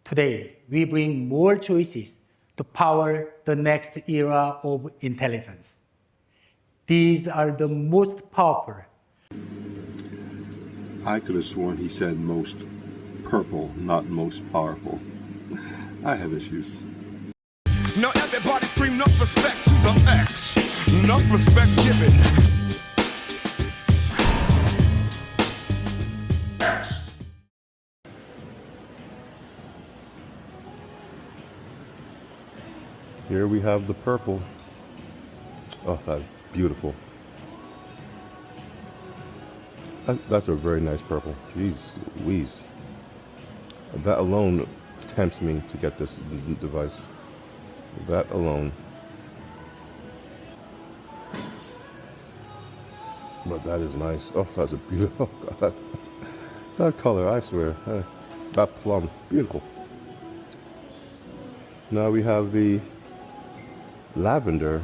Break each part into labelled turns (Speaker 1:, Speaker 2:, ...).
Speaker 1: Today, we bring more choices to power the next era of intelligence. These are the most powerful.
Speaker 2: I could have sworn he said most purple, not most powerful. I have issues.
Speaker 3: Now everybody scream enough respect to the X. Enough respect given.
Speaker 2: Here we have the purple. Oh, that's beautiful. That's a very nice purple. Jeez Louise. That alone tempts me to get this device. That alone. But that is nice. Oh, that's a beautiful. Oh, God, that color, I swear. That plum, beautiful. Now we have the lavender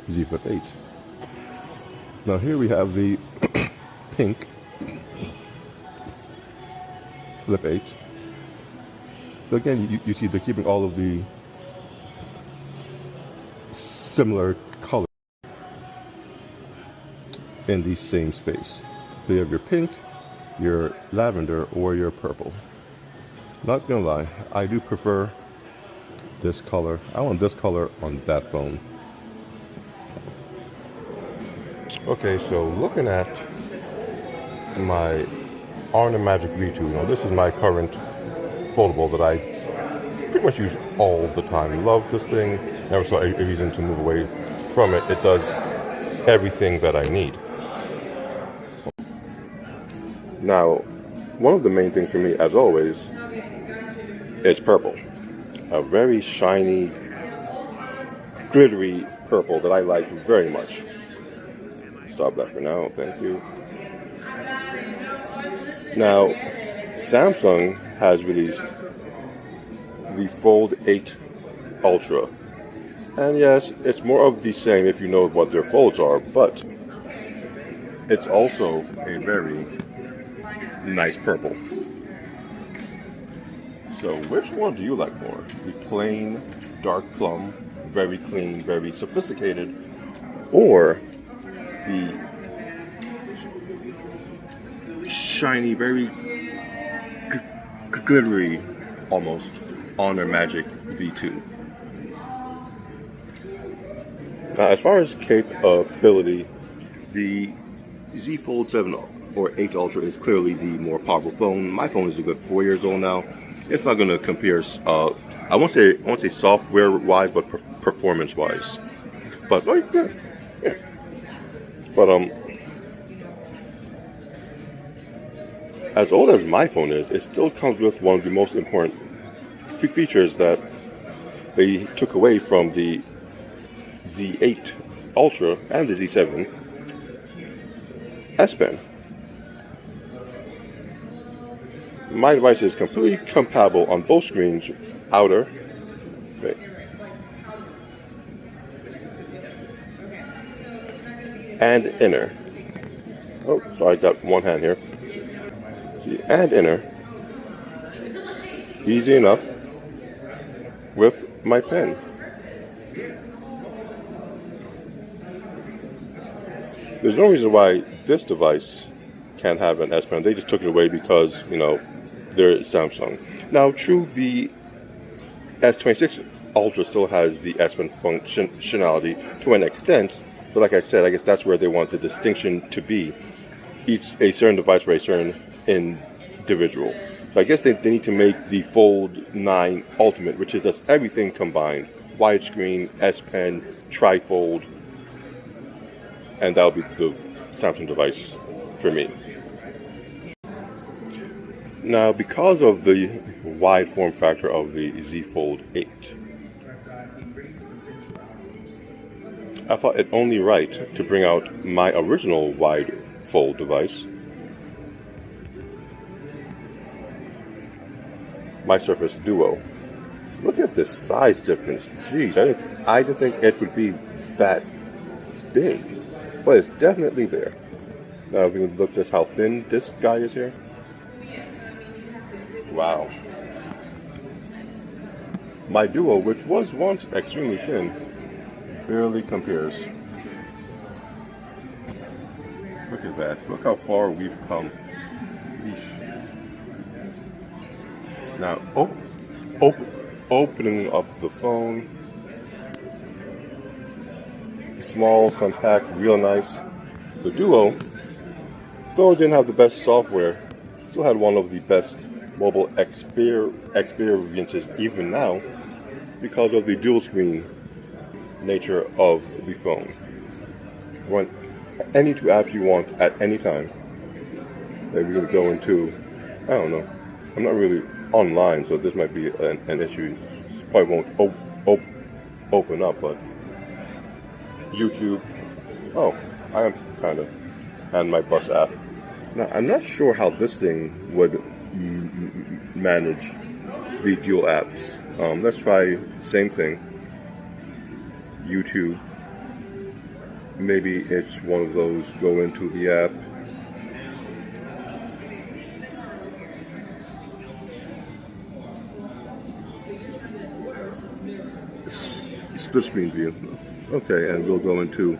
Speaker 2: Z Flip 8. Now here we have the pink Flip 8. So again, you see they're keeping all of the similar colors in the same space. So you have your pink, your lavender, or your purple. Not gonna lie, I do prefer this color. I want this color on that phone. Okay, so looking at my Honor Magic V2. Now this is my current foldable that I pretty much use all the time. Love this thing. Never saw a reason to move away from it. It does everything that I need. Now, one of the main things for me, as always, is purple. A very shiny, glittery purple that I like very much. Stop that for now, thank you. Now, Samsung has released the Fold 8 Ultra. And yes, it's more of the same if you know what their folds are, but it's also a very nice purple. So which one do you like more? The plain dark plum, very clean, very sophisticated, or the shiny, very glittery, almost, Honor Magic V2? Now, as far as capability, the Z Fold 7 or 8 Ultra is clearly the more powerful phone. My phone is a good 4 years old now. It's not going to compare. I won't say software-wise, but performance-wise. But like, yeah. But as old as my phone is, it still comes with one of the most important features that they took away from the Z8 Ultra and the Z7 S Pen. My device is completely compatible on both screens, outer, okay, and inner. Oh, sorry, I got one hand here. And inner, easy enough with my pen. There's no reason why this device can't have an S Pen. They just took it away because, you know, they're Samsung. Now, true, the S26 Ultra still has the S Pen functionality to an extent, but like I said, I guess that's where they want the distinction to be. A certain device for a certain individual. So I guess they need to make the Fold 9 Ultimate, which is just everything combined. Widescreen, S Pen, trifold, and that'll be the Samsung device for me. Now, because of the wide form factor of the Z Fold 8, I thought it only right to bring out my original wide fold device, my Surface Duo. Look at this size difference. Jeez, I didn't think it would be that big, but it's definitely there. Now we can look just how thin this guy is here. Wow. My Duo, which was once extremely thin, barely compares. Look at that. Look how far we've come. Eesh. Now, opening up the phone. Small, compact, real nice. The Duo, though it didn't have the best software, still had one of the best mobile experiences even now because of the dual screen nature of the phone. Run any two apps you want at any time. Maybe you're going to go into, I don't know, I'm not really online, so this might be an issue. This probably won't open up, but YouTube, oh, I am kind of, and my bus app. Now, I'm not sure how this thing would manage the dual apps. Let's try same thing. YouTube. Maybe it's one of those go into the app. Split screen view. Okay, and we'll go into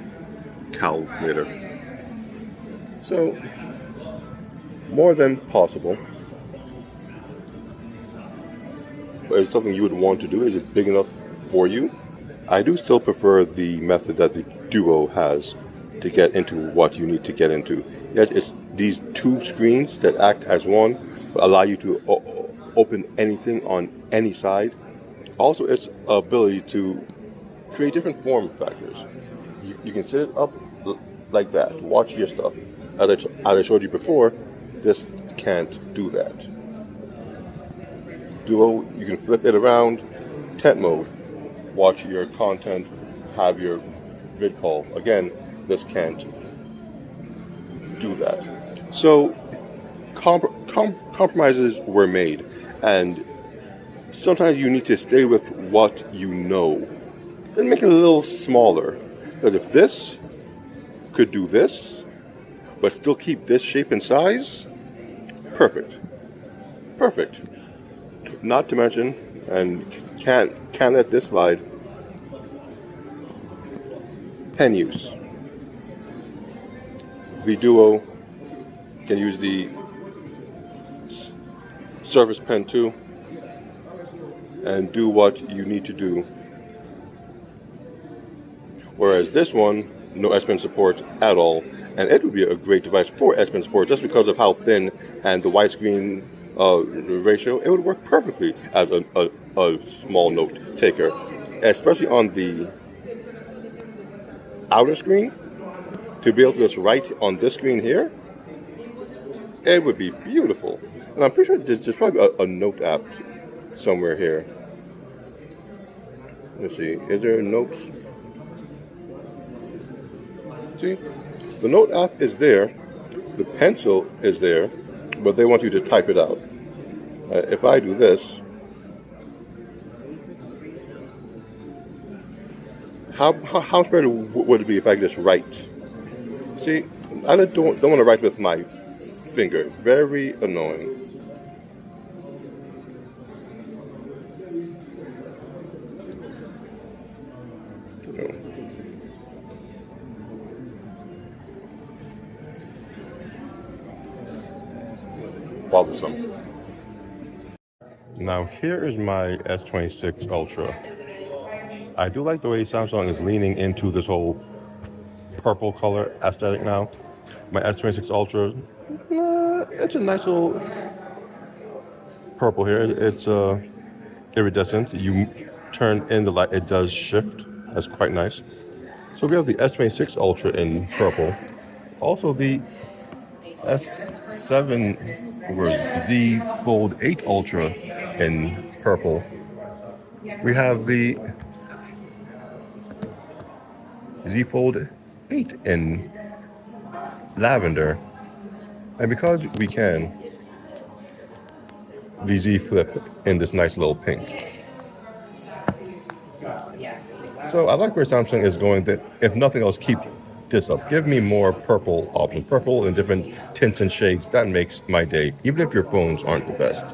Speaker 2: calculator. So, more than possible. But is it something you would want to do? Is it big enough for you? I do still prefer the method that the Duo has to get into what you need to get into. Yes, it's these two screens that act as one, but allow you to open anything on any side. Also, its ability to create different form factors. You can sit up like that, watch your stuff. As I showed you before, this can't do that. Duo, you can flip it around, tent mode, watch your content, have your vid call. Again, this can't do that. So compromises were made, and sometimes you need to stay with what you know and make it a little smaller. Because if this could do this, but still keep this shape and size, perfect. Perfect. Not to mention, and can't let this slide, pen use. The Duo can use the Surface Pen 2 and do what you need to do. Whereas this one, no S Pen support at all, and it would be a great device for S Pen support just because of how thin and the widescreen ratio. It would work perfectly as a small note taker, especially on the outer screen. To be able to just write on this screen here, it would be beautiful. And I'm pretty sure there's probably a note app somewhere here. Let's see, is there notes? See, the note app is there, the pencil is there, but they want you to type it out. If I do this, how much better would it be if I could just write? See, I don't want to write with my finger. Very annoying. Bothersome. Now here is my S26 Ultra. I do like the way Samsung is leaning into this whole purple color aesthetic now. My S26 Ultra, it's a nice little purple here. It's iridescent. You turn in the light, it does shift. That's quite nice. So we have the S26 Ultra in purple. Also the S7 or Z Fold 8 Ultra in purple. We have the Z Fold 8 in lavender. And because we can, the Z Flip in this nice little pink. So I like where Samsung is going, that if nothing else, keep this up. Give me more purple options. Purple in different tints and shades. That makes my day, even if your phones aren't the best.